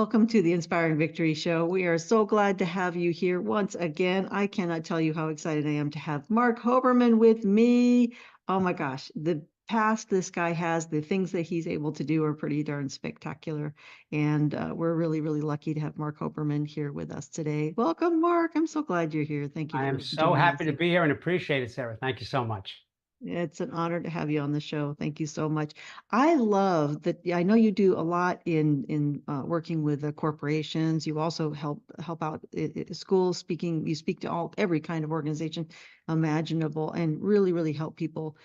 Welcome to the Inspiring Victory Show. We are so glad to have you here once again. I cannot tell you how excited I am to have Marc Hoberman with me. Oh my gosh, the past this guy has, the things that he's able to do are pretty darn spectacular. And we're really, really lucky to have Marc Hoberman here with us today. Welcome, Marc. I'm so glad you're here. Thank you I am for so joining happy us. to be here and appreciate it, Sarah. Thank you so much. It's an honor to have you on the show. Thank you so much. I love that. I know you do a lot in working with corporations. You also help out schools. Speaking, you speak to every kind of organization imaginable, and really help people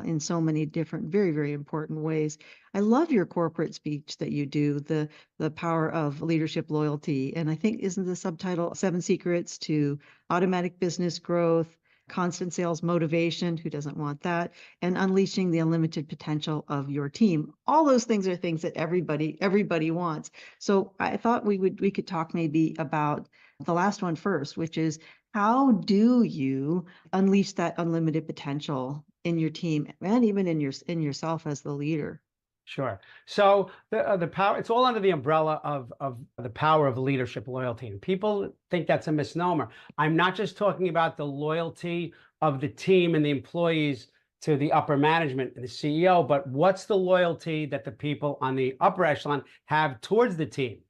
in so many different, very important ways. I love your corporate speech that you do. The power of leadership loyalty, and I think isn't the subtitle Seven Secrets to Automatic Business Growth, constant sales motivation, who doesn't want that, and unleashing the unlimited potential of your team. All those things are things that everybody wants. So I thought we could talk maybe about the last one first, which is how do you unleash that unlimited potential in your team and even in yourself as the leader? Sure. So the power, it's all under the umbrella of the power of leadership loyalty. And people think that's a misnomer. I'm not just talking about the loyalty of the team and the employees to the upper management and the CEO, but what's the loyalty that the people on the upper echelon have towards the team?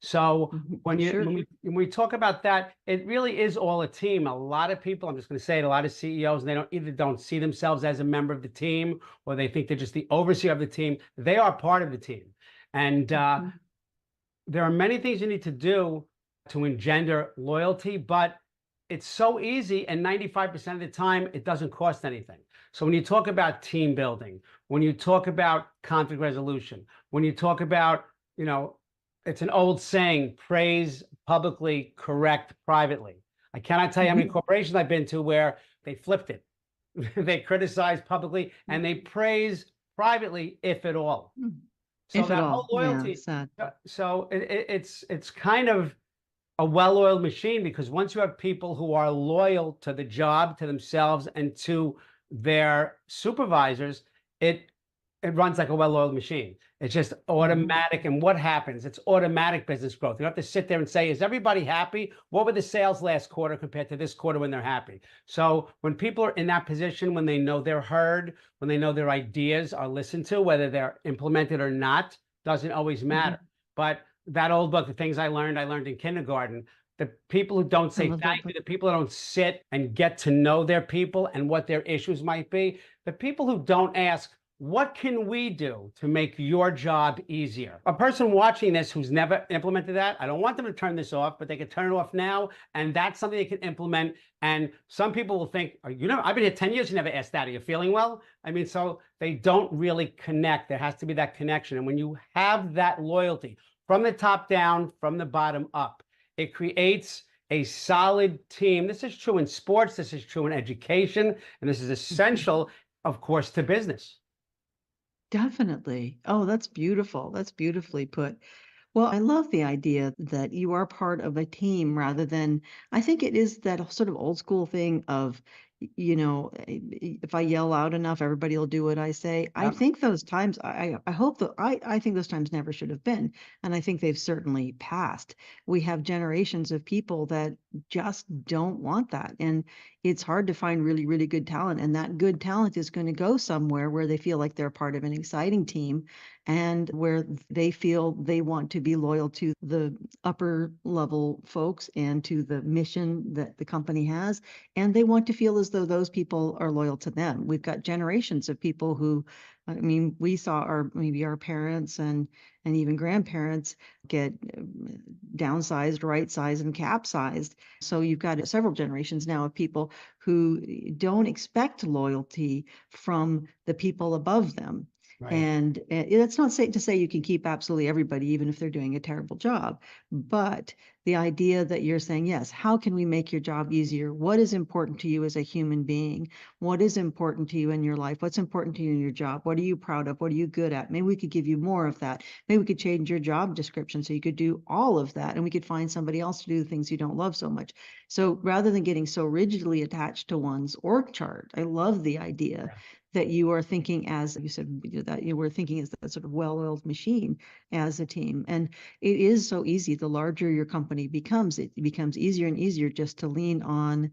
So Sure. when we talk about that, it really is all a team. A lot of people, I'm just going to say it, a lot of CEOs, they don't see themselves as a member of the team, or they think they're just the overseer of the team. They are part of the team. And there are many things you need to do to engender loyalty, but it's so easy, and 95% of the time, it doesn't cost anything. So when you talk about team building, when you talk about conflict resolution, when you talk about, it's an old saying, praise publicly, correct privately. I cannot tell you how many corporations I've been to where they flipped it. They criticize publicly and they praise privately, if at all. So If at that whole all. Yeah, loyalty, sad. so it's kind of a well-oiled machine, because once you have people who are loyal to the job, to themselves, and to their supervisors, it runs like a well-oiled machine. It's just automatic. And what happens? It's automatic business growth. You don't have to sit there and say, is everybody happy? What were the sales last quarter compared to this quarter when they're happy? So when people are in that position, when they know they're heard, when they know their ideas are listened to, whether they're implemented or not, doesn't always matter. But that old book, The Things I Learned in Kindergarten, the people who don't say thank you, the people who don't sit and get to know their people and what their issues might be, the people who don't ask, what can we do to make your job easier? A person watching this who's never implemented that, I don't want them to turn this off, but they can turn it off now. And that's something they can implement. And some people will think, I've been here 10 years, you never asked that. Are you feeling well? I mean, so they don't really connect. There has to be that connection. And when you have that loyalty from the top down, from the bottom up, it creates a solid team. This is true in sports. This is true in education. And this is essential, of course, to business. Definitely. Oh, that's beautiful. That's beautifully put. Well, I love the idea that you are part of a team rather than, I think it is that sort of old school thing of, if I yell out enough, everybody will do what I say. I think those times, I hope that I think those times never should have been. And I think they've certainly passed. We have generations of people that just don't want that. And it's hard to find really good talent. And that good talent is going to go somewhere where they feel like they're part of an exciting team and where they feel they want to be loyal to the upper level folks and to the mission that the company has. And they want to feel as though those people are loyal to them. We've got generations of people who, I mean, we saw maybe our parents and even grandparents get downsized, right-sized, and capsized. So you've got several generations now of people who don't expect loyalty from the people above them. Right. And that's not to say you can keep absolutely everybody, even if they're doing a terrible job. But the idea that you're saying, yes, how can we make your job easier? What is important to you as a human being? What is important to you in your life? What's important to you in your job? What are you proud of? What are you good at? Maybe we could give you more of that. Maybe we could change your job description so you could do all of that, and we could find somebody else to do the things you don't love so much. So rather than getting so rigidly attached to one's org chart, I love the idea that you are thinking, as you said, that you were thinking as that sort of well-oiled machine as a team. And it is so easy. The larger your company becomes, it becomes easier and easier just to lean on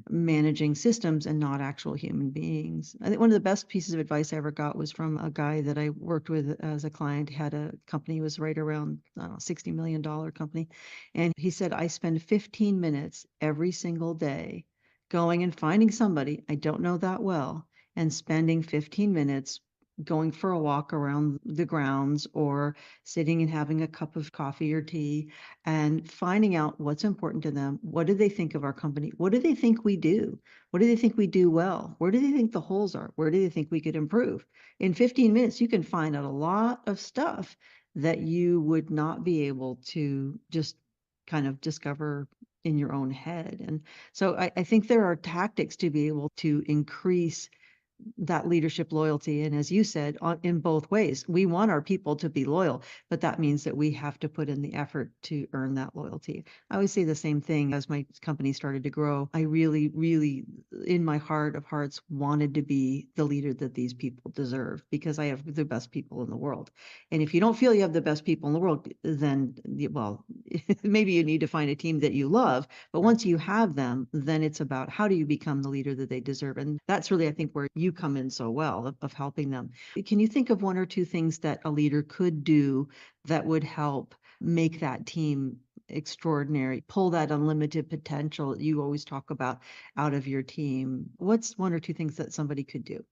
managing systems and not actual human beings. I think one of the best pieces of advice I ever got was from a guy that I worked with as a client, had a company, was right around, I don't know, $60 million company. And he said, I spend 15 minutes every single day going and finding somebody I don't know that well and spending 15 minutes going for a walk around the grounds or sitting and having a cup of coffee or tea and finding out what's important to them. What do they think of our company? What do they think we do? What do they think we do well? Where do they think the holes are? Where do they think we could improve? In 15 minutes, you can find out a lot of stuff that you would not be able to just kind of discover in your own head. And so I think there are tactics to be able to increase that leadership loyalty. And as you said, in both ways, we want our people to be loyal, but that means that we have to put in the effort to earn that loyalty. I always say the same thing as my company started to grow. I really, really, in my heart of hearts, wanted to be the leader that these people deserve because I have the best people in the world. And if you don't feel you have the best people in the world, then, well, maybe you need to find a team that you love. But once you have them, then it's about how do you become the leader that they deserve. And that's really, I think, where you come in so well of helping them. Can you think of one or two things that a leader could do that would help make that team extraordinary, pull that unlimited potential that you always talk about out of your team? What's one or two things that somebody could do?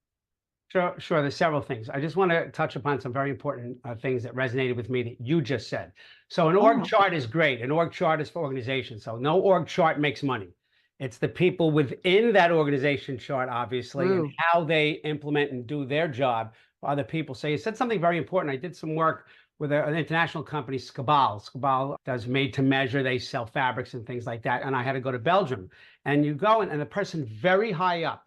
Sure, sure. There's several things. I just want to touch upon some very important things that resonated with me that you just said. So an org Oh, chart is great. An org chart is for organization. So no org chart makes money. It's the people within that organization chart, obviously, and true. how they implement and do their job for other people. So you said something very important. I did some work with an international company, Scabal. Scabal does made to measure. They sell fabrics and things like that. And I had to go to Belgium. And you go and the person very high up,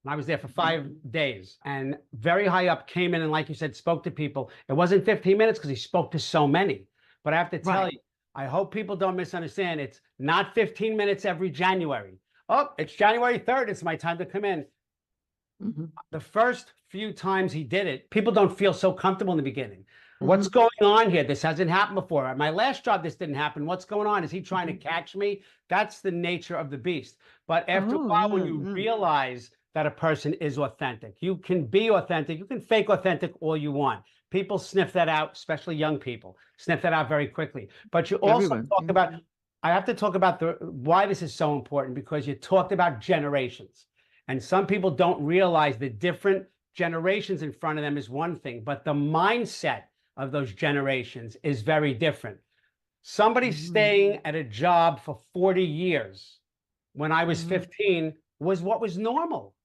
and I was there for 5 days, and very high up came in and, like you said, spoke to people. It wasn't 15 minutes because he spoke to so many. But I have to tell Right. you, I hope people don't misunderstand. It's not 15 minutes every January. Oh, it's January 3rd. It's my time to come in. Hmm. The first few times he did it, people don't feel so comfortable in the beginning. What's Hmm. going on here? This hasn't happened before. At my last job, this didn't happen. What's going on? Is he trying to Hmm. catch me? That's the nature of the beast. But after a Oh, while, when yeah, you yeah. realize that a person is authentic, you can be authentic. You can fake authentic all you want. People sniff that out, especially young people, sniff that out very quickly. But you also Everyone. talk Yeah. about, I have to talk about the why this is so important because you talked about generations. And some people don't realize the different generations in front of them is one thing, but the mindset of those generations is very different. Somebody Hmm. staying at a job for 40 years when I was Hmm. 15 was what was normal.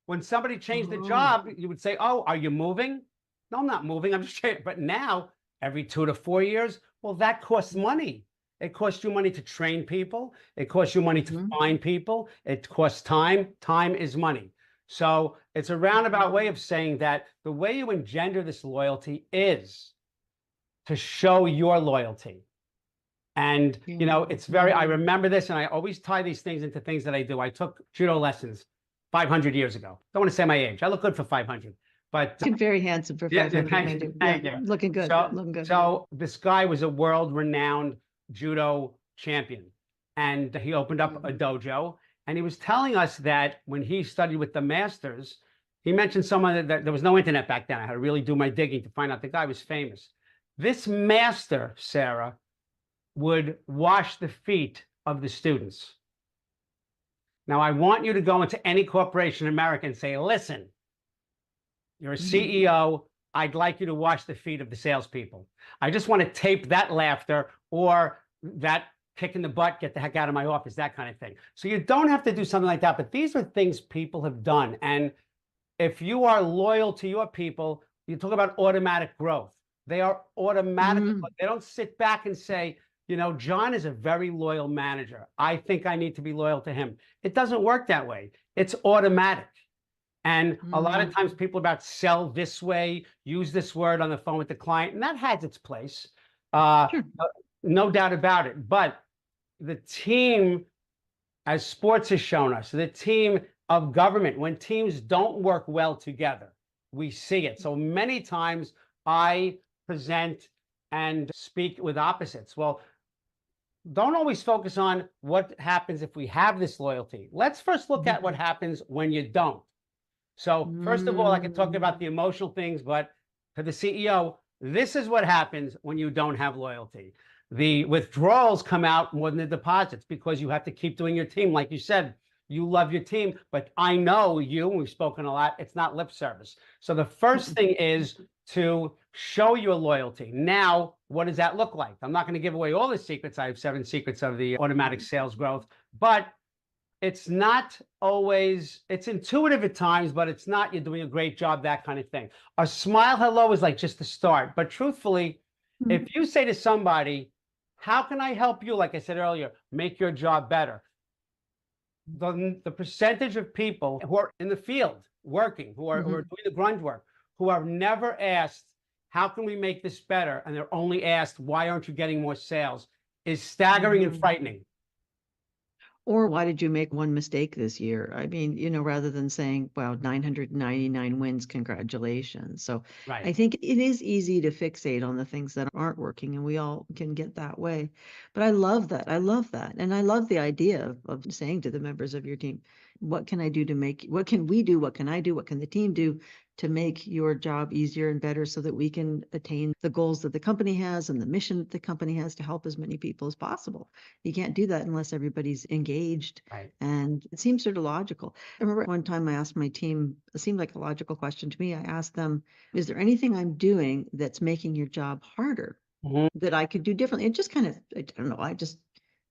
When somebody changed the Oh. job, you would say, "Oh, are you moving?" No, I'm not moving. I'm just changing. But now, every 2 to 4 years, well, that costs money. It costs you money to train people. It costs you money to Hmm. find people. It costs time. Time is money. So it's a roundabout way of saying that the way you engender this loyalty is to show your loyalty. And, Yeah. it's very, Yeah. I remember this, and I always tie these things into things that I do. I took judo lessons 500 years ago. Don't want to say my age. I look good for 500, but Looking very handsome for yeah, 500. I do. Yeah. thank you. Looking good. So, Looking good. so this guy was a world-renowned judo champion, and he opened up a Mhm. dojo, and he was telling us that when he studied with the masters, he mentioned someone that there was no internet back then. I had to really do my digging to find out the guy was famous. This master, Sarah, would wash the feet of the students. Now, I want you to go into any corporation in America and say, listen, you're a Mhm. CEO. I'd like you to wash the feet of the salespeople. I just want to tape that laughter or that kick in the butt, get the heck out of my office, that kind of thing. So you don't have to do something like that. But these are things people have done. And if you are loyal to your people, you talk about automatic growth. They are automatically, Mhm. they don't sit back and say, John is a very loyal manager. I think I need to be loyal to him. It doesn't work that way. It's automatic. And a lot of Mm, times people about sell this way, use this word on the phone with the client, and that has its place. Uh, sure. uh, no doubt about it. But the team, as sports has shown us, the team of government, when teams don't work well together, we see it. So many times I present and speak with opposites. Well, don't always focus on what happens if we have this loyalty. Let's first look Mhm. at what happens when you don't. So, first of all, I can talk Mm, about the emotional things, but to the CEO, this is what happens when you don't have loyalty. The withdrawals come out more than the deposits because you have to keep doing your team. Like you said, you love your team, but I know you, and we've spoken a lot, it's not lip service. So, the first mm-mm. thing is to show your loyalty. Now, what does that look like? I'm not going to give away all the secrets. I have 7 secrets of the automatic sales growth, but it's not always, it's intuitive at times, but it's not, you're doing a great job, that kind of thing. A smile hello is like just the start. But truthfully, Mm, if you say to somebody, how can I help you? Like I said earlier, make your job better. The percentage of people who are in the field working, who are mhm. doing the grunt work, who are never asked, how can we make this better? And they're only asked, why aren't you getting more sales? Is staggering and Mhm. frightening. Or why did you make one mistake this year? I mean, rather than saying, wow, 999 wins, congratulations. So Right. I think it is easy to fixate on the things that aren't working, and we all can get that way. But I love that. I love that. And I love the idea of saying to the members of your team, what can I do to make, what can we do? What can I do? What can the team do to make your job easier and better so that we can attain the goals that the company has and the mission that the company has to help as many people as possible? You can't do that unless everybody's engaged. Right. And it seems sort of logical. I remember one time I asked my team, it seemed like a logical question to me. I asked them, is there anything I'm doing that's making your job harder Mhm. that I could do differently? It just kind of, I don't know, I just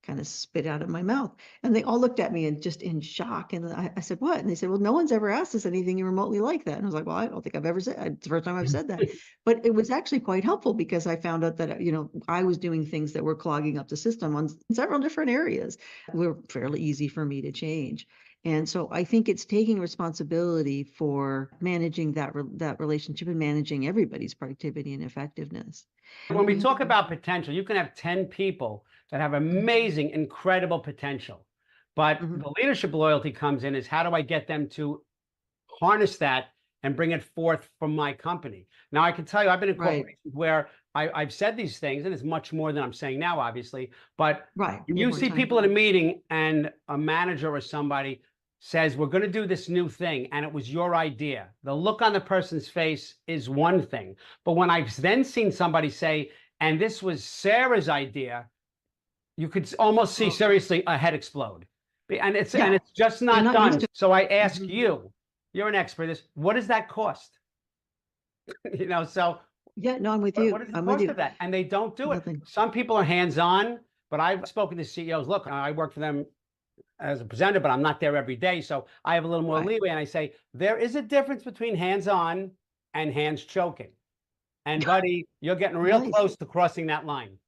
kind of spit out of my mouth. And they all looked at me and just in shock. And I said, what? And they said, well, no one's ever asked us anything remotely like that. And I was like, well, I don't think I've ever said, it's the first time I've said that. But it was actually quite helpful because I found out that, I was doing things that were clogging up the system on several different areas. Were fairly easy for me to change. And so I think it's taking responsibility for managing that relationship and managing everybody's productivity and effectiveness. When we Mhm, talk about potential, you can have 10 people that have mhm, amazing, incredible potential. But mhm. the leadership loyalty comes in is how do I get them to harness that and bring it forth from my company? Now, I can tell you, I've been in Right, corporations where I've said these things, and it's much more than I'm saying now, obviously. But right. when You have you more see time. people at a meeting and a manager or somebody says, we're going to do this new thing, and it was your idea, the look on the person's face is one thing. But when I've then seen somebody say, and this was Sarah's idea, you could almost see Oh, seriously a head explode. And it's yeah. just They're not not used done. to. So I ask Mhm. you, you're an expert in this, what does that cost? So Yeah, no, I'm with what you. is the I'm with cost of you. that? And they don't do it. Nothing. Some people are hands-on, but I've spoken to CEOs. Look, I work for them as a presenter, but I'm not there every day. So I have a little more Right. leeway. And I say, there is a difference between hands-on and hands choking. And buddy, you're getting real Nice. close to crossing that line.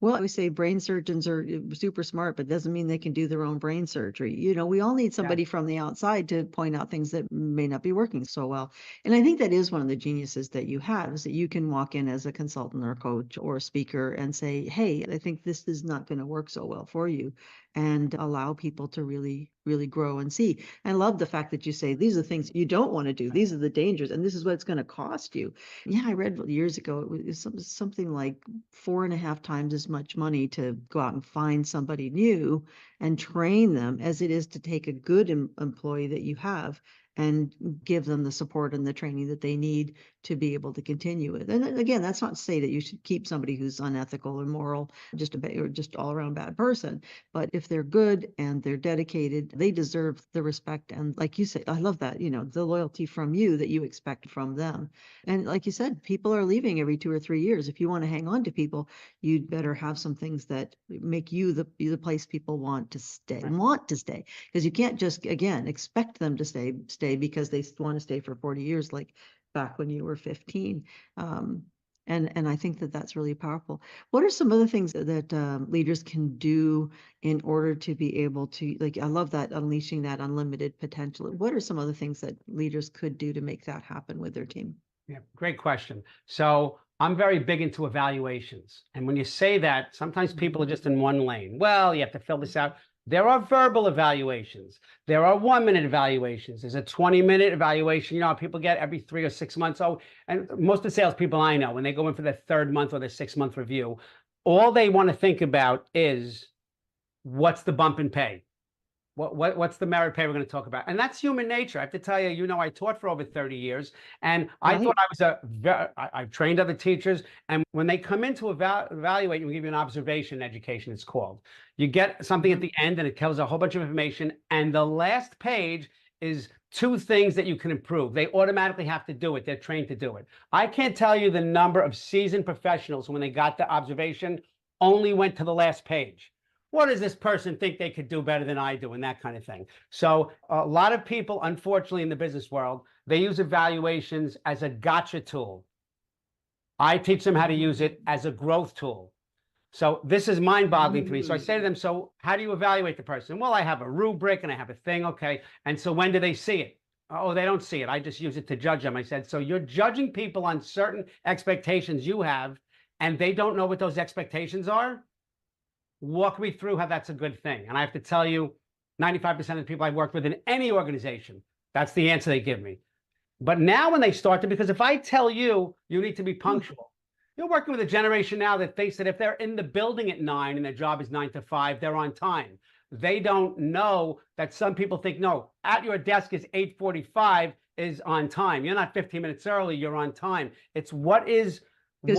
Well, I always say brain surgeons are super smart, but doesn't mean they can do their own brain surgery. We all need Yeah. somebody from the outside to point out things that may not be working so well. And I think that is one of the geniuses that you have is that you can walk in as a consultant or coach or a speaker and say, hey, I think this is not going to work so well for you, and allow people to really, really grow and see. I love the fact that you say these are the things you don't want to do. These are the dangers, and this is what it's going to cost you. Yeah, I read years ago, it was something like 4.5 times as much money to go out and find somebody new and train them as it is to take a good employee that you have and give them the support and the training that they need to be able to continue it. And again, that's not to say that you should keep somebody who's unethical or immoral, or just all around bad person. But if they're good and they're dedicated, they deserve the respect. And like you say, I love that, the loyalty from you that you expect from them. And like you said, people are leaving every 2 or 3 years. If you want to hang on to people, you'd better have some things that make you the place people want to stay. Because you can't just, again, expect them to stay because they want to stay for 40 years, like back when you were 15. Um, And I think that that's really powerful. What are some other things that leaders can do in order to be able to, like, I love that unleashing that unlimited potential. What are some other things that leaders could do to make that happen with their team? Yeah, great question. So I'm very big into evaluations. And when you say that, sometimes people are Mhm. just in one lane. Well, you have to fill this out. There are verbal evaluations. There are 1 minute evaluations. There's a 20-minute evaluation. You know, people get every 3 or 6 months. Oh, and most of the salespeople I know, when they go in for their third month or their 6 month review, all they want to think about is what's the bump in pay? What's the merit pay we're going to talk about? And that's human nature. I have to tell you, I taught for over 30 years, and I thought Right. I was I've trained other teachers, and when they come in to evaluate, we give you an observation education, it's called. You get something at Mhm. the end, and it tells a whole bunch of information, and the last page is two things that you can improve. They automatically have to do it. They're trained to do it. I can't tell you the number of seasoned professionals when they got the observation only went to the last page. What does this person think they could do better than I do, and that kind of thing. So a lot of people, unfortunately, in the business world, they use evaluations as a gotcha tool. I teach them how to use it as a growth tool. So this is mind-boggling to me. So I say to Mm. them, so how do you evaluate the person? Well, I have a rubric and I have a thing. Okay. And so when do they see it? Oh, they don't see it. I just use it to judge them. I said, so you're judging people on certain expectations you have, and they don't know what those expectations are? Walk me through how that's a good thing. And I have to tell you, 95% of the people I've worked with in any organization, that's the answer they give me. But now when they start to, because if I tell you, you need to be Huh. punctual, you're working with a generation now that thinks that if they're in the building at 9 and their job is 9 to 5, they're on time. They don't know that some people think, no, at your desk is 8:45 is on time. You're not 15 minutes early, you're on time. It's Because what is the,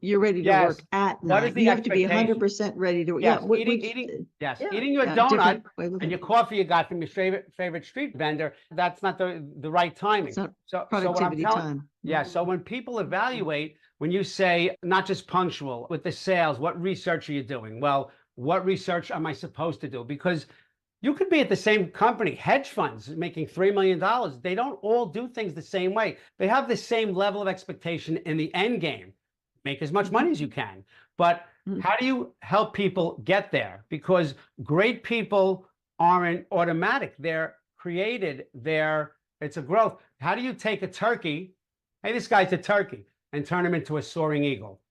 you're ready to work yes, at what is 9. the You have to be expectation? 100% ready to, yeah, Yes, yes, yeah, eating your yeah, donut different way of and looking. your coffee you got from your favorite street vendor, that's not the right It's timing. not So what I'm productivity telling, time. yeah, so when people evaluate, when you say not just punctual with the sales, what research are you doing? Well, what research am I supposed to do? Because you could be at the same company, hedge funds making $3 million. They don't all do things the same way. They have the same level of expectation in the end game. Make as much Mhm, money as you can. But mhm, how do you help people get there? Because great people aren't automatic. They're created. It's a growth. How do you take a turkey? Hey, this guy's a turkey, and turn him into a soaring eagle?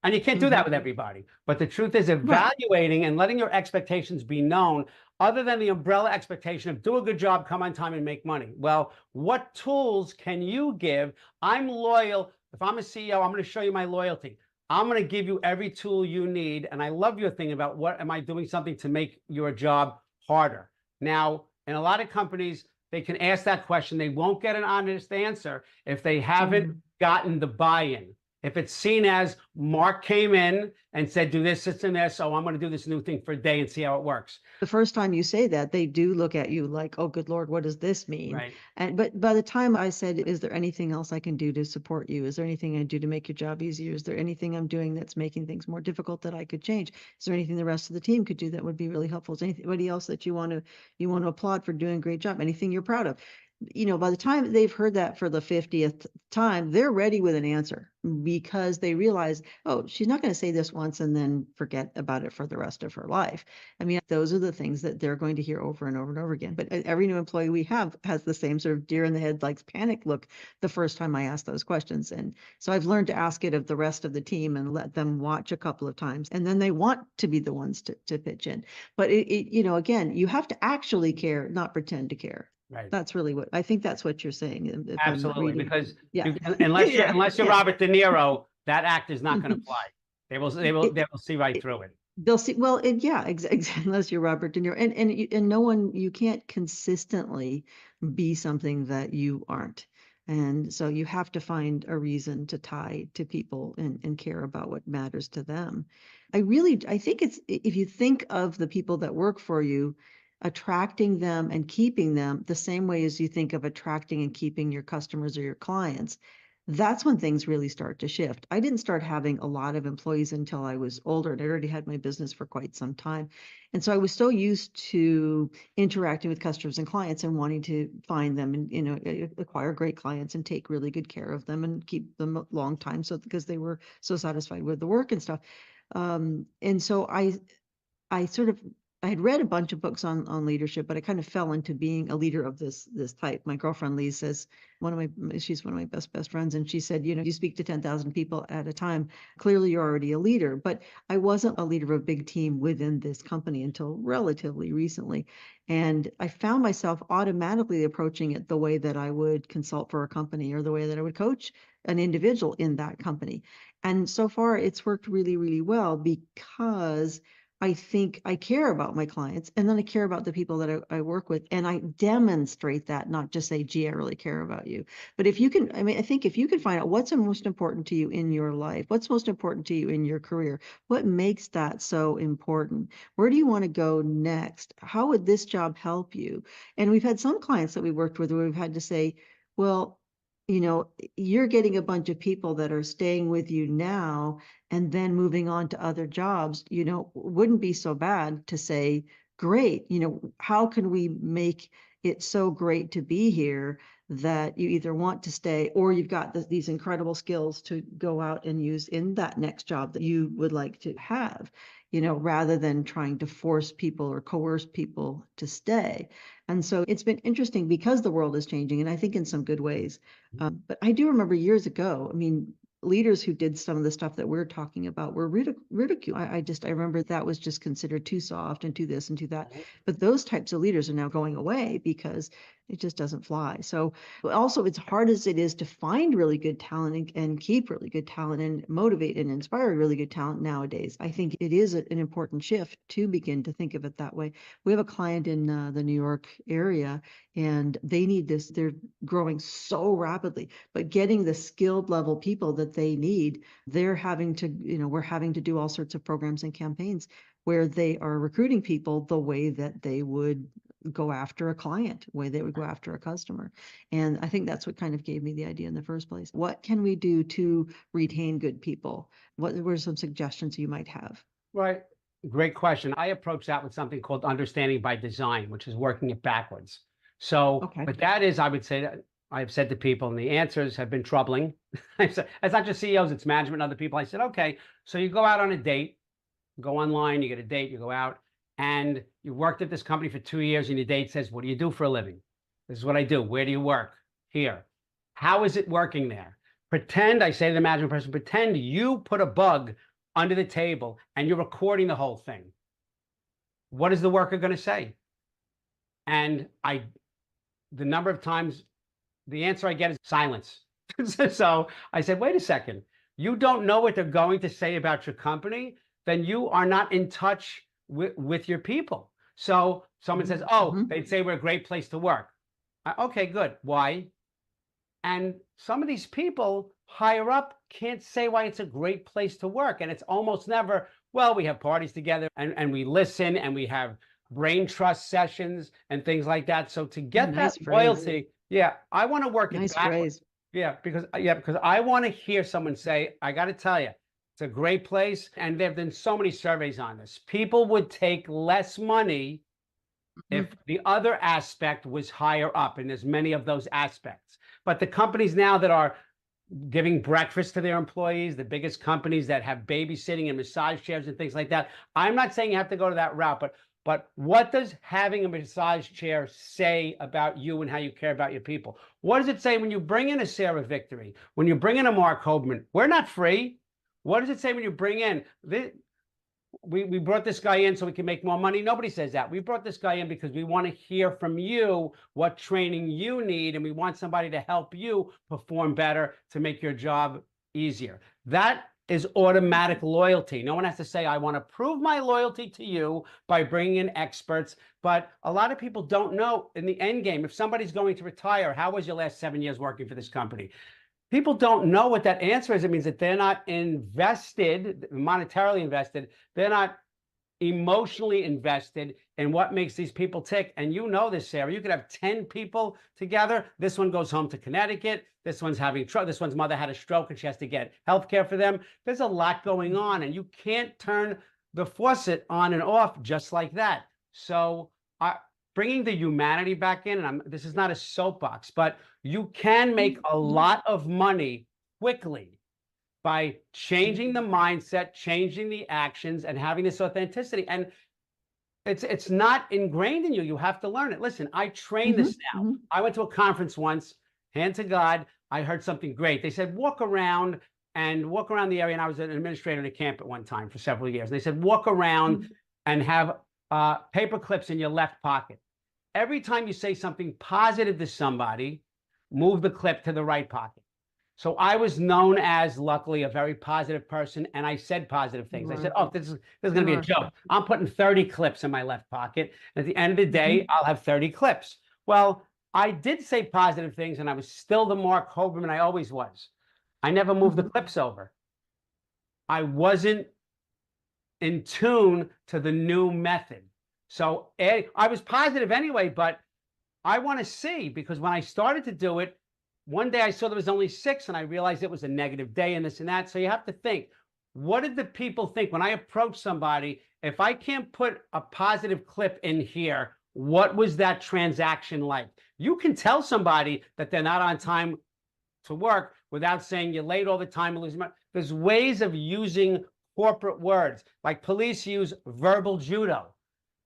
And you can't do that mhm. with everybody. But the truth is Right. evaluating and letting your expectations be known, other than the umbrella expectation of do a good job, come on time, and make money. Well, what tools can you give? I'm loyal. If I'm a CEO, I'm going to show you my loyalty. I'm going to give you every tool you need. And I love your thing about what am I doing something to make your job harder. Now, in a lot of companies, they can ask that question. They won't get an honest answer if they haven't Mhm. gotten the buy-in. If it's seen as Mark came in and said, do this, and this, oh, I'm going to do this new thing for a day and see how it works. The first time you say that, they do look at you like, "Oh, good Lord, what does this mean?" Right. And but by the time I said, "Is there anything else I can do to support you? Is there anything I do to make your job easier? Is there anything I'm doing that's making things more difficult that I could change? Is there anything the rest of the team could do that would be really helpful? Is there anybody else that you want to applaud for doing a great job? Anything you're proud of?" By the time they've heard that for the 50th time, they're ready with an answer because they realize, oh, she's not going to say this once and then forget about it for the rest of her life. I mean, those are the things that they're going to hear over and over and over again. But every new employee we have has the same sort of deer in the headlights panic look the first time I ask those questions. And so I've learned to ask it of the rest of the team and let them watch a couple of times. And then they want to be the ones to pitch in. But again, you have to actually care, not pretend to care. Right. That's really what I think that's what you're saying, if I'm Absolutely. reading. Because Yeah. Yeah. unless you're Yeah. Robert De Niro, that act is not going to fly. They It, will see right it, through it. they'll see, well, yeah, unless you're Robert De Niro, and no one, you can't consistently be something that you aren't, and so you have to find a reason to tie to people and care about what matters to them. I think it's, if you think of the people that work for you, attracting them and keeping them the same way as you think of attracting and keeping your customers or your clients, that's when things really start to shift. I didn't start having a lot of employees until I was older, and I already had my business for quite some time. And so I was so used to interacting with customers and clients and wanting to find them and, acquire great clients and take really good care of them and keep them a long time so because they were so satisfied with the work and stuff. And so I sort of I had read a bunch of books on leadership, but I kind of fell into being a leader of this type. My girlfriend Lee says she's one of my best friends, and she said, you speak to 10,000 people at a time. Clearly, you're already a leader. But I wasn't a leader of a big team within this company until relatively recently, and I found myself automatically approaching it the way that I would consult for a company or the way that I would coach an individual in that company. And so far, it's worked really, really well because I think I care about my clients, and then I care about the people that I work with, and I demonstrate that, not just say, gee, I really care about you. But if you can, I mean, I think if you can find out what's the most important to you in your life, what's most important to you in your career, what makes that so important? Where do you want to go next? How would this job help you? And we've had some clients that we worked with where we've had to say, well, you're getting a bunch of people that are staying with you now and then moving on to other jobs, wouldn't be so bad to say, great, how can we make it so great to be here that you either want to stay or you've got these incredible skills to go out and use in that next job that you would like to have, rather than trying to force people or coerce people to stay. And so it's been interesting because the world is changing, and I think in some good ways. But I do remember years ago, I mean, leaders who did some of the stuff that we're talking about were ridiculed. I remember that was just considered too soft and too this and too that. But those types of leaders are now going away because it just doesn't fly. So also, it's hard as it is to find really good talent and keep really good talent and motivate and inspire really good talent nowadays. I think it is an important shift to begin to think of it that way. We have a client in the New York area, and they need this. They're growing so rapidly, but getting the skilled level people that they need, they're having to, we're having to do all sorts of programs and campaigns where they are recruiting people the way that they would go after a client, the way they would go after a customer. And I think that's what kind of gave me the idea in the first place. What can we do to retain good people? What were some suggestions you might have? Right. Great question. I approach that with something called understanding by design, which is working it backwards. So, Okay. but that is, I would say that I've said to people, and the answers have been troubling. It's not just CEOs, it's management and other people. I said, okay, so you go out on a date, go online, you get a date, you go out, and you worked at this company for 2 years, and your date says, what do you do for a living? This is what I do. Where do you work? Here. How is it working there? Pretend, I say to the management person, pretend you put a bug under the table and you're recording the whole thing. What is the worker going to say? And the number of times, the answer I get is silence. So I said, wait a second. You don't know what they're going to say about your company, then you are not in touch with your people. So someone says, oh, Mhm. they'd say we're a great place to work. Okay, good. Why? And some of these people higher up can't say why it's a great place to work. And it's almost never, well, we have parties together and we listen and we have brain trust sessions and things like that. So to Oh, get that nice phrase. loyalty, yeah, I want to work it Nice backwards. phrase. Because I want to hear someone say, I got to tell you, it's a great place. And there have been so many surveys on this. People would take less money if Mhm. the other aspect was higher up, and there's many of those aspects. But the companies now that are giving breakfast to their employees, the biggest companies that have babysitting and massage chairs and things like that, I'm not saying you have to go to that route, but what does having a massage chair say about you and how you care about your people? What does it say when you bring in a Sarah Victory, when you bring in a Marc Hoberman? We're not free. What does it say when you bring in we brought this guy in so we can make more money? Nobody says that. We brought this guy in because we want to hear from you what training you need, and we want somebody to help you perform better to make your job easier. That is automatic loyalty. No one has to say, I want to prove my loyalty to you by bringing in experts. But a lot of people don't know in the end game, if somebody's going to retire, how was your last 7 years working for this company? People don't know what that answer is. It means that they're not invested, monetarily invested. They're not emotionally invested in what makes these people tick. And you know this, Sarah. You could have 10 people together. This one goes home to Connecticut. This one's having trouble. This one's mother had a stroke and she has to get health care for them. There's a lot going on, and you can't turn the faucet on and off just like that. So, bringing the humanity back in, and this is not a soapbox, but you can make a Mhm. lot of money quickly by changing the Mhm. mindset, changing the actions, and having this authenticity. And it's not ingrained in you. You have to learn it. Listen, I train this Mhm. now. Mhm. I went to a conference once, hand to God, I heard something great. They said, walk around the area. And I was an administrator in a camp at one time for several years. They said, walk around Mhm. and have paper clips in your left pocket. Every time you say something positive to somebody, move the clip to the right pocket. So I was known as, luckily, a very positive person, and I said positive things. I said, Sure. "Oh, this is going to be a Sure. joke. I'm putting 30 clips in my left pocket. At the end of the day, Mhm. I'll have 30 clips." Well, I did say positive things, and I was still the Marc Hoberman I always was. I never moved the Mhm. clips over. I wasn't in tune to the new method. So I was positive anyway, but I want to see, because when I started to do it, one day I saw there was only 6 and I realized it was a negative day and this and that. So you have to think, what did the people think when I approached somebody? If I can't put a positive clip in here, what was that transaction like? You can tell somebody that they're not on time to work without saying you're late all the time and losing money. There's ways of using corporate words, like police use verbal judo.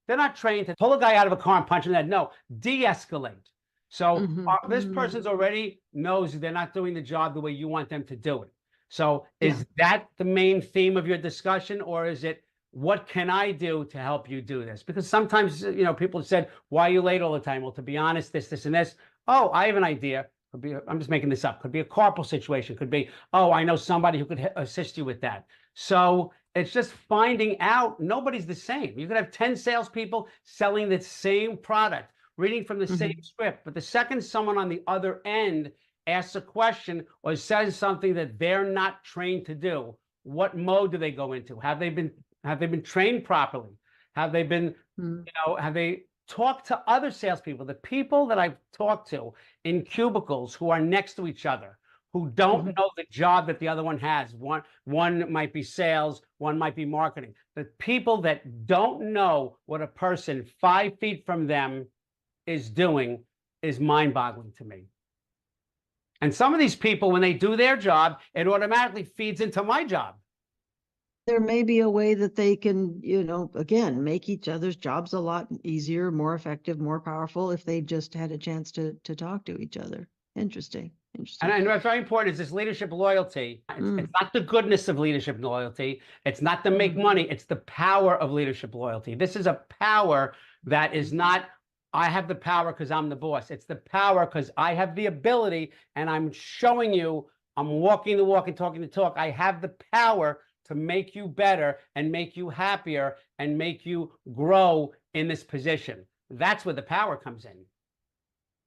They're not trained to pull a guy out of a car and punch him in the head. No, de-escalate. So Mhm. this Mhm. person's already knows they're not doing the job the way you want them to do it. So Yeah. is that the main theme of your discussion, or is it, what can I do to help you do this? Because sometimes, people have said, why are you late all the time? Well, to be honest, this, and this. Oh, I have an idea. Could be, I'm just making this up. Could be a carpal situation. Could be, oh, I know somebody who could assist you with that. So it's just finding out. Nobody's the same. You could have 10 salespeople selling the same product, reading from the same Mhm. script. But the second someone on the other end asks a question or says something that they're not trained to do, what mode do they go into? Have they been trained properly? Have they been, Mhm. have they talked to other salespeople, the people that I've talked to in cubicles who are next to each other, who don't Mhm. know the job that the other one has. One might be sales, one might be marketing. The people that don't know what a person 5 feet from them is doing is mind-boggling to me. And some of these people, when they do their job, it automatically feeds into my job. There may be a way that they can, again, make each other's jobs a lot easier, more effective, more powerful if they just had a chance to talk to each other. Interesting. And, Interesting. and what's very important is this leadership loyalty. It's Mm. not the goodness of leadership loyalty. It's not to make Mhm. money. It's the power of leadership loyalty. This is a power that is not, I have the power because I'm the boss. It's the power because I have the ability and I'm showing you, I'm walking the walk and talking the talk. I have the power to make you better and make you happier and make you grow in this position. That's where the power comes in.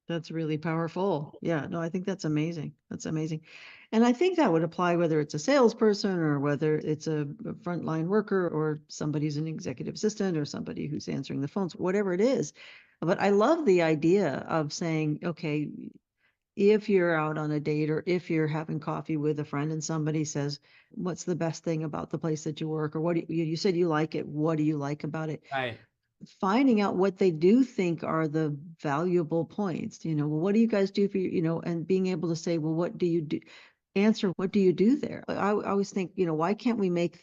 That's really powerful. Yeah, no, I think that's amazing. That's amazing. And I think that would apply whether it's a salesperson or whether it's a frontline worker or somebody who's an executive assistant or somebody who's answering the phones, whatever it is. But I love the idea of saying, okay, if you're out on a date or if you're having coffee with a friend and somebody says, what's the best thing about the place that you work? Or what do you said you like it. What do you like about it? Right. Finding out what they do think are the valuable points, well, what do you guys do for and being able to say, well, what do you do? Answer, what do you do there? I always think, why can't we make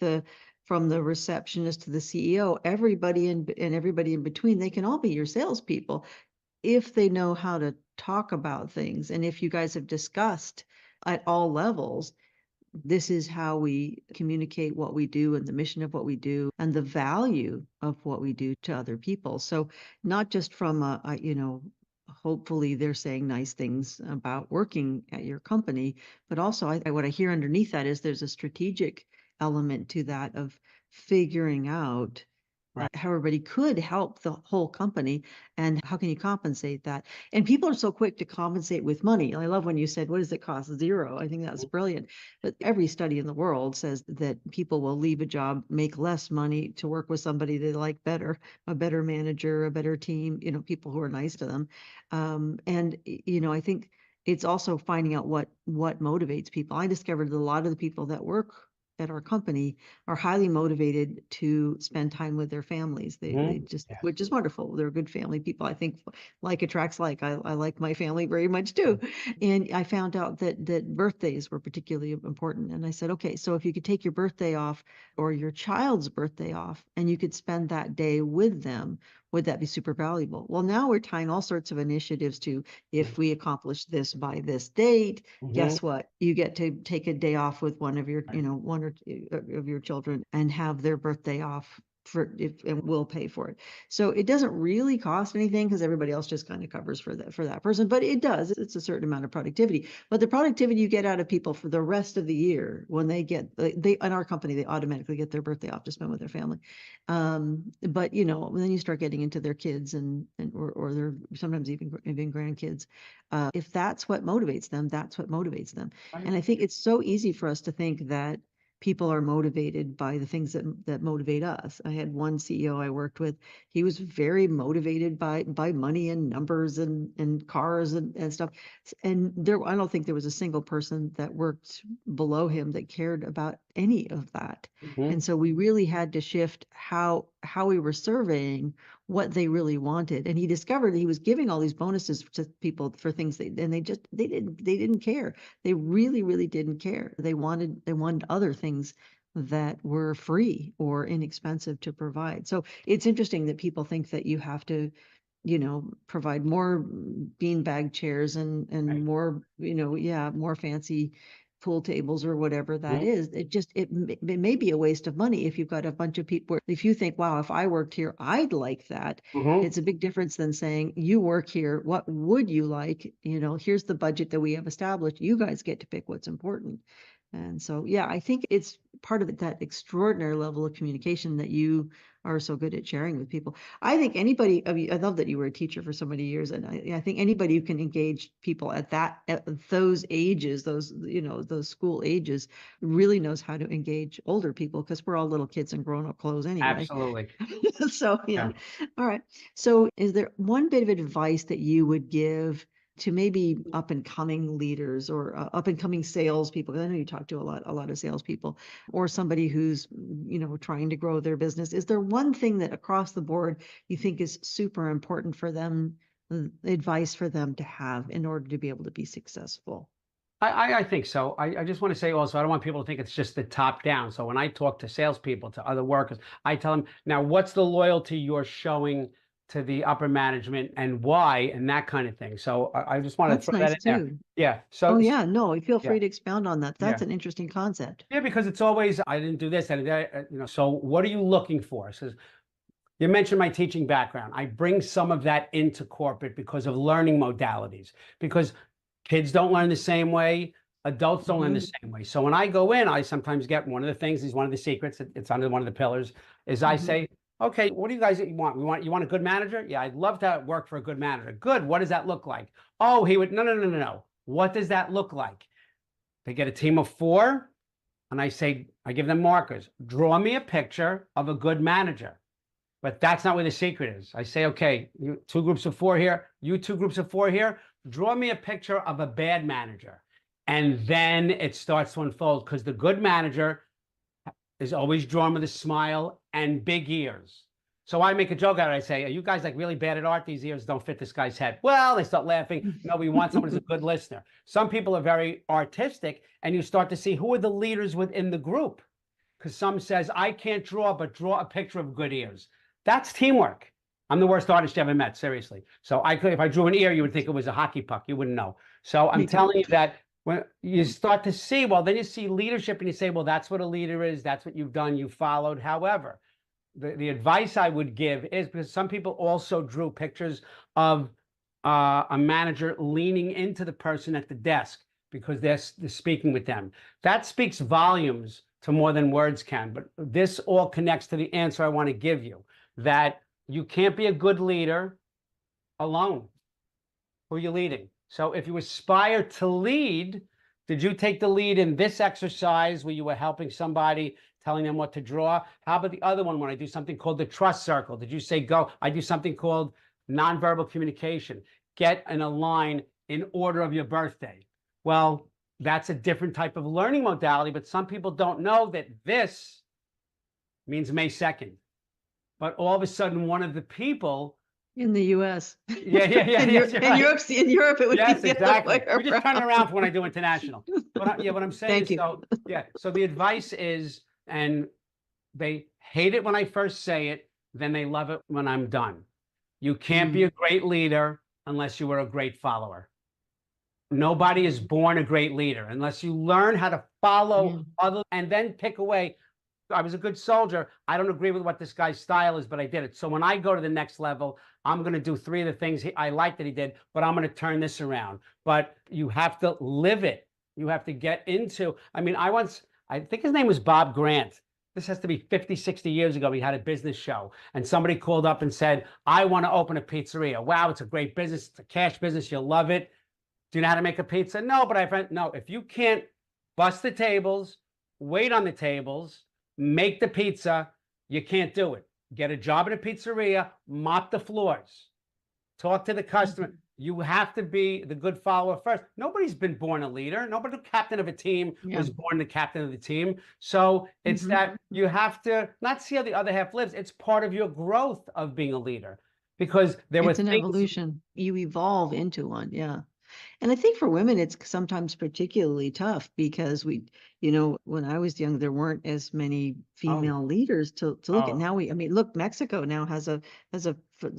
from the receptionist to the CEO, everybody and everybody in between, they can all be your salespeople if they know how to talk about things. And if you guys have discussed at all levels, this is how we communicate what we do and the mission of what we do and the value of what we do to other people. So not just from hopefully they're saying nice things about working at your company, but also what I hear underneath that is there's a strategic element to that of figuring out Right. how everybody could help the whole company and how can you compensate that? And people are so quick to compensate with money. I love when you said, what does it cost? Zero. I think that's Mhm. brilliant. But every study in the world says that people will leave a job, make less money to work with somebody they like better, a better manager, a better team, people who are nice to them. I think it's also finding out what motivates people. I discovered that a lot of the people that work at our company are highly motivated to spend time with their families. They Mhm. just, Yes. which is wonderful. They're good family people. I think like attracts like. I like my family very much too. And I found out that birthdays were particularly important. And I said, okay, so if you could take your birthday off or your child's birthday off and you could spend that day with them, would that be super valuable? Well, now we're tying all sorts of initiatives to if we accomplish this by this date, Mhm. guess what? You get to take a day off with one of your, Right. one or two of your children and have their birthday off for if and we'll pay for it. So it doesn't really cost anything because everybody else just kind of covers for that person, but it does. It's a certain amount of productivity. But the productivity you get out of people for the rest of the year when they in our company they automatically get their birthday off to spend with their family. But then you start getting into their kids or their sometimes even grandkids. If that's what motivates them, that's what motivates them. Right. And I think it's so easy for us to think that people are motivated by the things that motivate us. I had one CEO I worked with. He was very motivated by money and numbers and cars and stuff. And I don't think there was a single person that worked below him that cared about any of that. Mhm. And so we really had to shift how we were surveying what they really wanted. And he discovered that he was giving all these bonuses to people for things and they didn't care. They really, really didn't care. They wanted other things that were free or inexpensive to provide. So it's interesting that people think that you have to provide more beanbag chairs and Right. more, yeah, more fancy pool tables or whatever that Mhm. is. It may be a waste of money if you've got a bunch of people. If you think, wow, if I worked here, I'd like that. Mhm. It's a big difference than saying, you work here, what would you like? Here's the budget that we have established. You guys get to pick what's important. And so, yeah, I think it's part of that extraordinary level of communication that you are so good at sharing with people. I think anybody, I love that you were a teacher for so many years, and I think anybody who can engage people at those ages, those school ages, really knows how to engage older people because we're all little kids in grown-up clothes anyway. Absolutely. So, yeah. Yeah. All right. So, is there one bit of advice that you would give to maybe up and coming leaders or up and coming salespeople? Because I know you talk to a lot of salespeople, or somebody who's trying to grow their business. Is there one thing that across the board you think is super important for them, advice for them to have in order to be able to be successful? I think so. I just want to say also, I don't want people to think it's just the top down. So when I talk to salespeople, to other workers, I tell them, now, what's the loyalty you're showing to the upper management and why, and that kind of thing. So I just want to That's throw that nice in there. too. Yeah. Oh So, yeah, no, feel yeah, free to expound on that. That's yeah. an interesting concept. Yeah, because it's always, I didn't do this, and so what are you looking for? So you mentioned my teaching background. I bring some of that into corporate because of learning modalities, because kids don't learn the same way, adults don't learn the Hmm. same way. So when I go in, I sometimes get one of the things, is one of the secrets, it's under one of the pillars, is I Hmm. say, okay, what do you guys want? You want a good manager? Yeah, I'd love to work for a good manager. Good. What does that look like? Oh, he would, no, no, no, no, no. What does that look like? They get a team of four, and I say, I give them markers. Draw me a picture of a good manager. But that's not where the secret is. I say, okay, you two groups of four here, you two groups of four here, draw me a picture of a bad manager. And then it starts to unfold because the good manager is always drawn with a smile and big ears. So I make a joke out of it. I say, are you guys like really bad at art? These ears don't fit this guy's head. Well, they start laughing. No, we want someone who's a good listener. Some people are very artistic, and you start to see who are the leaders within the group. Because some says, I can't draw, but draw a picture of good ears. That's teamwork. I'm the worst artist you ever met, seriously. So I could, if I drew an ear, you would think it was a hockey puck. You wouldn't know. So I'm Me too. telling you that when you start to see, well, then you see leadership and you say, well, that's what a leader is. That's what you've done. You followed. However, the advice I would give is, because some people also drew pictures of a manager leaning into the person at the desk because they're speaking with them. That speaks volumes to more than words can. But this all connects to the answer I want to give you. that you can't be a good leader alone. Who are you leading? So if you aspire to lead, did you take the lead in this exercise where you were helping somebody, telling them what to draw? How about the other one when I do something called the trust circle? Did you say go? I do something called nonverbal communication. Get in a line in order of your birthday. Well, that's a different type of learning modality, but some people don't know that this means May 2nd. But all of a sudden, one of the people, In the US. yeah, yeah, yeah, In yes, you're right. In Europe, it would be Yes, the other way exactly. We just turn it around around. for when I do international. But yeah, what I'm saying Thank is, you. so yeah, so the advice is, and they hate it when I first say it, then they love it when I'm done. You can't be Mm, a great leader unless you are a great follower. Nobody is born a great leader unless you learn how to yeah, follow other and then pick away. I was a good soldier. I don't agree with what this guy's style is, but I did it. So when I go to the next level, I'm going to do three of the things I like that he did, but I'm going to turn this around. But you have to live it. You have to get into, I mean, I think his name was Bob Grant. This has to be 50, 60 years ago. He had a business show and somebody called up and said, I want to open a pizzeria. Wow, it's a great business. It's a cash business. You'll love it. Do you know how to make a pizza? No, but no, if you can't bust the tables, wait on the tables, make the pizza, you can't do it. Get a job at a pizzeria, mop the floors, talk to the customer. mhm, You have to be the good follower first. Nobody's been born a leader. Nobody, the captain of a team yeah, was born the captain of the team. So it's mhm. that you have to not see how the other half lives. It's part of your growth of being a leader because there were It's an things. evolution. You evolve into one, yeah. And I think for women, it's sometimes particularly tough because when I was young, there weren't as many Oh, female leaders to look at. oh, Now I mean, look, Mexico now has a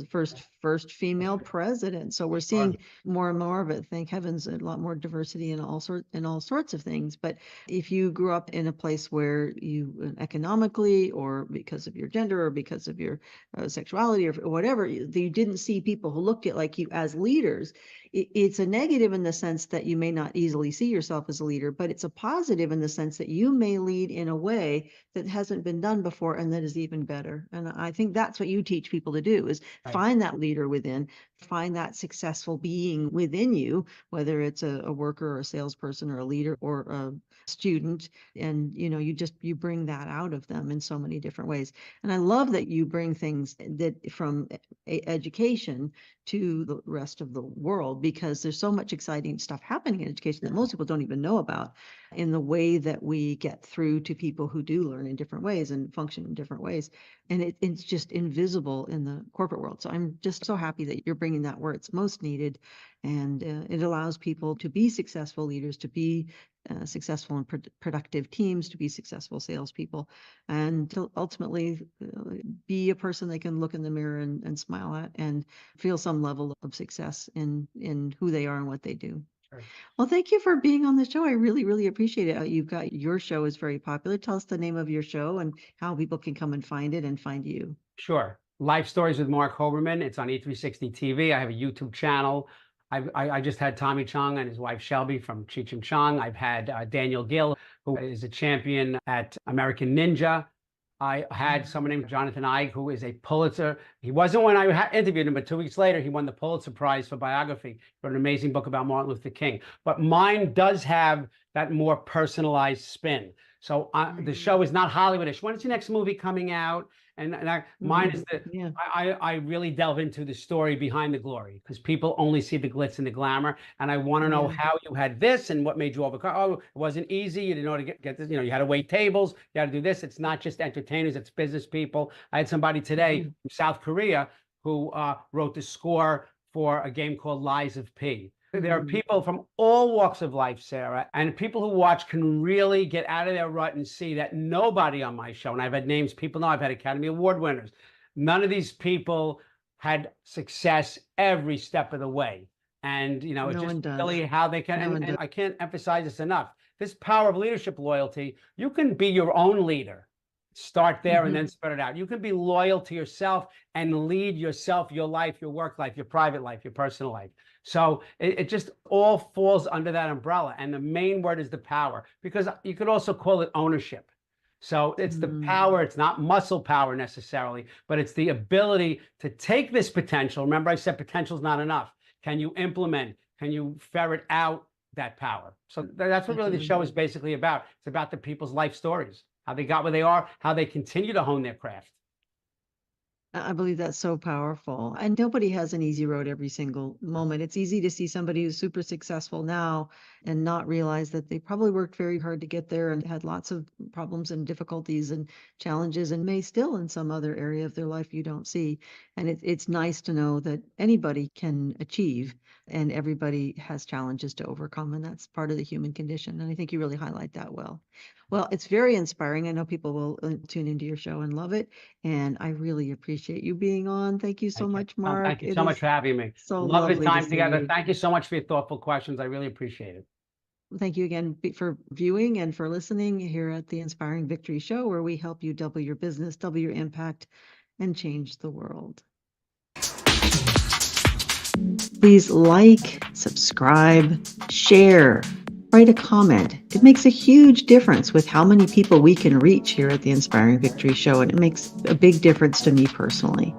first female president. So we're sure. seeing more and more of it. Thank heavens, a lot more diversity in all sorts of things. But if you grew up in a place where you economically or because of your gender or because of your sexuality or whatever, you didn't see people who looked at like you as leaders, it's a negative in the sense that you may not easily see yourself as a leader, but it's a positive in the sense that you may lead in a way that hasn't been done before and that is even better. And I think that's what you teach people to do is Right. find that leader within, find that successful being within you, whether it's a worker or a salesperson or a leader or a student. And you bring that out of them in so many different ways. And I love that you bring things that from education to the rest of the world because there's so much exciting stuff happening in education that most people don't even know about in the way that we get through to people who do learn in different ways and function in different ways. And it's just invisible in the corporate world. So I'm just so happy that you're bringing that where it's most needed. And it allows people to be successful leaders, to be successful and productive teams, to be successful salespeople, and to ultimately be a person they can look in the mirror and smile at and feel some level of success in who they are and what they do. Sure. Well, thank you for being on the show. I really, really appreciate it. You've got your show is very popular. Tell us the name of your show and how people can come and find it and find you. Sure. Life Stories with Marc Hoberman. It's on E360 TV. I have a YouTube channel. I just had Tommy Chong and his wife Shelby from Cheech and Chong. I've had Daniel Gill, who is a champion at American Ninja. I had someone named Jonathan Ike, who is a Pulitzer. He wasn't when I interviewed him, but 2 weeks later, he won the Pulitzer Prize for biography. He wrote an amazing book about Martin Luther King. But mine does have that more personalized spin. So the Mhm. show is not Hollywoodish. When is your next movie coming out? Mine is that Yeah. I really delve into the story behind the glory because people only see the glitz and the glamour. And I want to know Yeah. how you had this and what made you overcome. Oh, it wasn't easy. You didn't know to get this. You had to wait tables. You had to do this. It's not just entertainers, it's business people. I had somebody today Mhm. from South Korea who wrote the score for a game called Lies of P. There are Mhm. people from all walks of life, Sarah, and people who watch can really get out of their rut and see that nobody on my show, and I've had names, people know I've had Academy Award winners. None of these people had success every step of the way. And, it's No just one does. really how they can, No one and does. I can't emphasize this enough. This power of leadership loyalty, you can be your own leader. Start there and then Mhm. spread it out. You can be loyal to yourself and lead yourself, your life, your work life, your private life, your personal life. So it just all falls under that umbrella. And the main word is the power, because you could also call it ownership. So it's the Mm. power, it's not muscle power necessarily, but it's the ability to take this potential. Remember, I said potential is not enough. Can you implement? Can you ferret out that power? So that's what really the Definitely. show is basically about. It's about the people's life stories, how they got where they are, how they continue to hone their craft. I believe that's so powerful. And nobody has an easy road every single moment. It's easy to see somebody who's super successful now and not realize that they probably worked very hard to get there and had lots of problems and difficulties and challenges and may still in some other area of their life you don't see. And it's nice to know that anybody can achieve and everybody has challenges to overcome. And that's part of the human condition. And I think you really highlight that well. Well, it's very inspiring. I know people will tune into your show and love it. And I really appreciate you being on. Thank you so Thank you. much, Mark. Thank you It so much is for having me. so Love the lovely to time see together. you. Thank you so much for your thoughtful questions. I really appreciate it. Thank you again for viewing and for listening here at the Inspiring Victory Show, where we help you double your business, double your impact, and change the world. Please like, subscribe, share, write a comment. It makes a huge difference with how many people we can reach here at the Inspiring Victory Show, and it makes a big difference to me personally.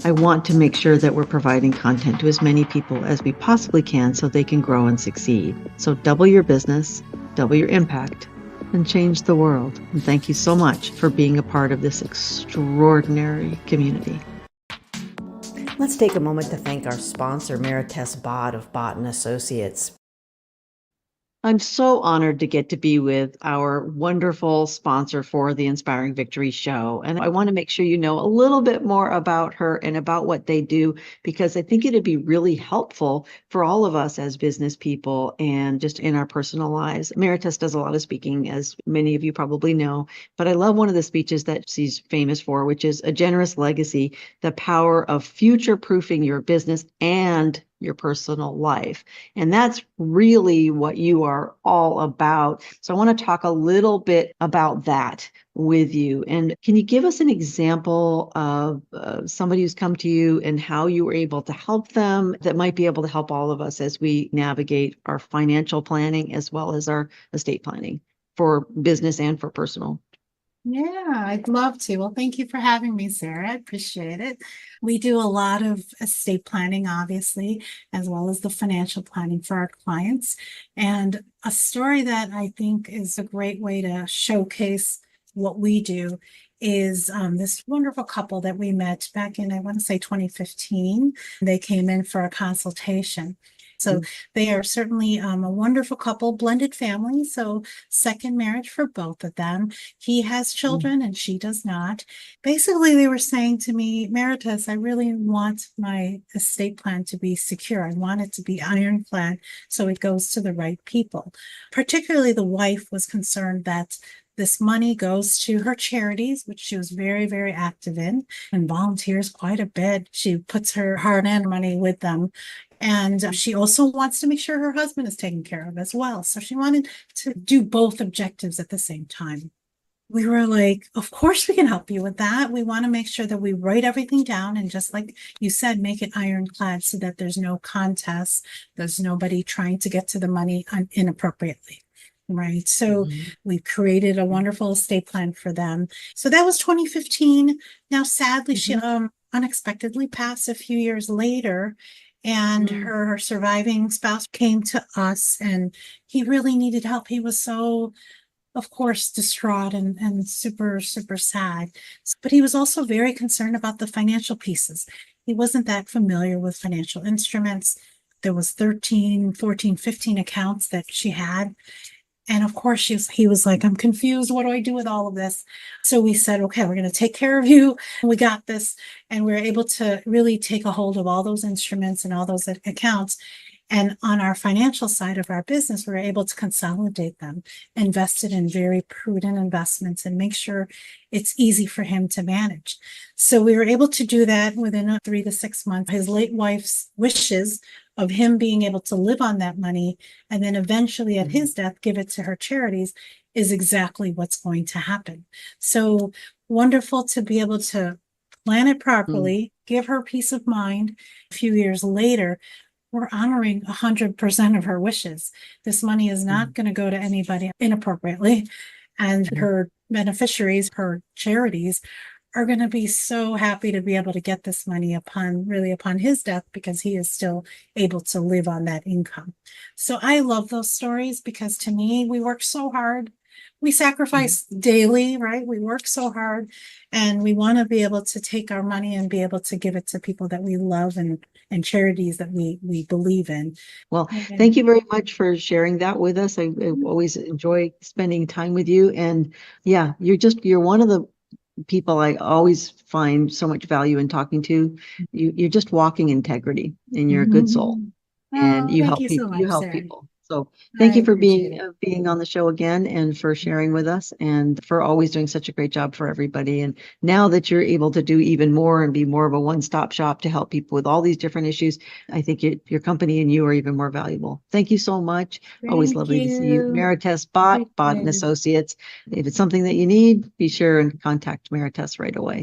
I want to make sure that we're providing content to as many people as we possibly can so they can grow and succeed. So double your business, double your impact, and change the world. And thank you so much for being a part of this extraordinary community. Let's take a moment to thank our sponsor, Marites Bott of Bott and Associates. I'm so honored to get to be with our wonderful sponsor for the Inspiring Victory Show. And I want to make sure you know a little bit more about her and about what they do, because I think it'd be really helpful for all of us as business people and just in our personal lives. Meritus does a lot of speaking, as many of you probably know, but I love one of the speeches that she's famous for, which is A Generous Legacy, the power of future-proofing your business and your personal life. And that's really what you are all about. So I want to talk a little bit about that with you. And can you give us an example of somebody who's come to you and how you were able to help them that might be able to help all of us as we navigate our financial planning as well as our estate planning for business and for personal? Yeah, I'd love to. Well, thank you for having me, Sarah. I appreciate it. We do a lot of estate planning, obviously, as well as the financial planning for our clients. And a story that I think is a great way to showcase what we do is this wonderful couple that we met back in, I want to say 2015. They came in for a consultation. So they are certainly a wonderful couple, blended family. So second marriage for both of them. He has children and she does not. Basically, they were saying to me, Meritus, I really want my estate plan to be secure. I want it to be ironclad so it goes to the right people. Particularly the wife was concerned that this money goes to her charities, which she was very, very active in and volunteers quite a bit. She puts her hard-earned money with them. And she also wants to make sure her husband is taken care of as well. So she wanted to do both objectives at the same time. We were like, of course we can help you with that. We want to make sure that we write everything down and just like you said, make it ironclad so that there's no contest. There's nobody trying to get to the money inappropriately. Right. So we created a wonderful estate plan for them. So that was 2015. Now, sadly, she unexpectedly passed a few years later. And her surviving spouse came to us and he really needed help. He was so, of course, distraught and super, super sad. But he was also very concerned about the financial pieces. He wasn't that familiar with financial instruments. There was 13, 14, 15 accounts that she had. And of course, he was like, I'm confused. What do I do with all of this? So we said, okay, we're going to take care of you. We got this. And we were able to really take a hold of all those instruments and all those accounts. And on our financial side of our business, we were able to consolidate them, invest it in very prudent investments and make sure it's easy for him to manage. So we were able to do that within 3 to 6 months. His late wife's wishes of him being able to live on that money and then eventually at his death give it to her charities is exactly what's going to happen. So wonderful to be able to plan it properly, give her peace of mind. A few years later, we're honoring 100% of her wishes. This money is not going to go to anybody inappropriately. And her beneficiaries, her charities, are going to be so happy to be able to get this money upon his death, because he is still able to live on that income. So I love those stories, because to me, we work so hard. We sacrifice daily, right? We work so hard, and we want to be able to take our money and be able to give it to people that we love, and charities that we believe in. Well, thank you very much for sharing that with us. I always enjoy spending time with you. And yeah, you're one of the people I always find so much value in talking to. You're just walking integrity, and you're a good soul, and Oh, thank you so you much, help Sarah. people. So thank I you for appreciate it. being on the show again, and for sharing with us, and for always doing such a great job for everybody. And now that you're able to do even more and be more of a one-stop shop to help people with all these different issues, I think your company and you are even more valuable. Thank you so much. Always Thank lovely to see you. you. Marites Bott, Bott and Appreciate it. Associates. If it's something that you need, be sure and contact Marites right away.